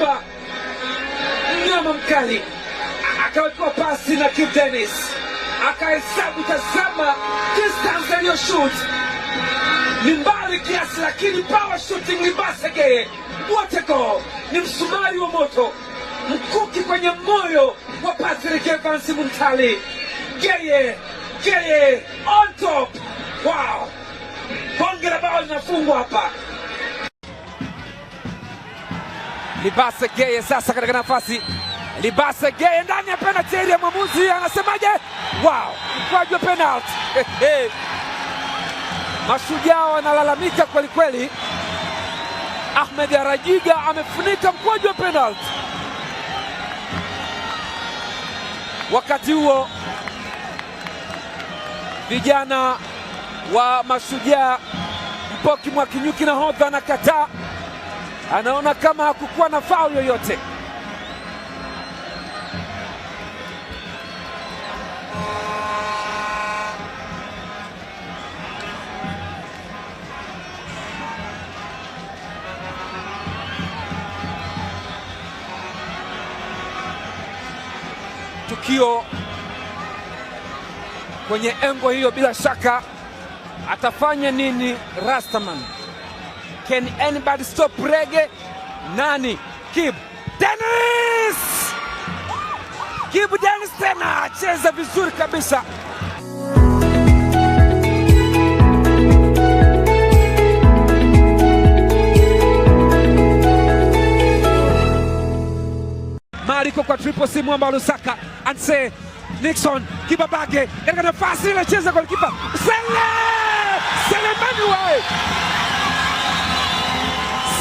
Simba mnyama mkali, akawekewa pasi na Kibu Denis, akahesabu, tazama distance aliyoshoot ni mbali kiasi, lakini power shooting Libase Geye, what a goal! Ni msumari wa moto, mkuki kwenye moyo wa Patrick Evans Muntali. Geye on top, wow! Bonge la bao linafungwa hapa. Libase Geye sasa katika nafasi, Libase Geye ndani ya penalty area, mwamuzi anasemaje? Wow, mkwaju wa penalty. Mashujaa wanalalamika kweli kweli. Ahmed Arajiga amefunika mkwaju wa penalty. Wakati huo vijana wa Mashujaa, Mpoki Mwakinyuki na hodha anakataa, anaona kama hakukuwa na foul yoyote. Tukio kwenye engo hiyo, bila shaka atafanya nini Rastaman? Can anybody stop Reggae? Nani? Kibu Denis! Kibu Denis tena cheza vizuri kabisa. Mariko kwa triple C, Mwamba Lusaka, Anse Nixon, Kibabage katika nafasi ile, cheza kwa kipa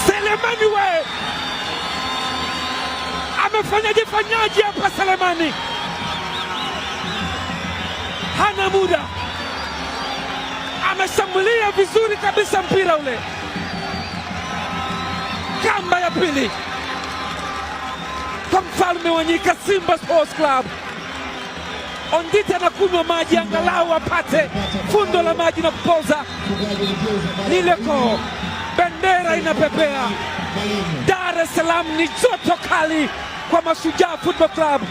Selemani we amefanyaje hapa. Selemani hana muda, ameshambulia vizuri kabisa mpira ule, kamba ya pili kwa mfalme wa nyika, Simba Sports Club. Onditi anakunywa maji angalau apate fundo la maji na kupoza Nileko. Bendera inapepea. Dar es Salaam ni joto kali kwa Mashujaa Football Club,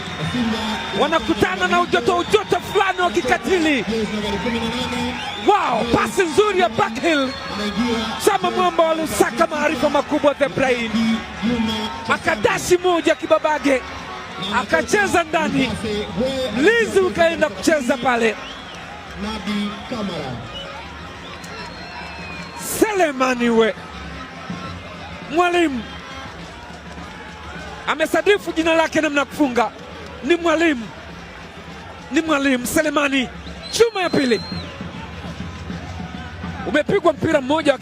wanakutana na ujoto fulani wa kikatili. Wow, pasi nzuri ya Backhill, Chama Mwamba wa Lusaka, maarifa makubwa, the brain. Akadashi moja Kibabage, akacheza ndani, mlinzi ukaenda kucheza pale. Selemani we, mwalimu amesadifu jina lake namna kufunga, ni mwalimu Selemani. Chuma ya pili, umepigwa mpira mmoja.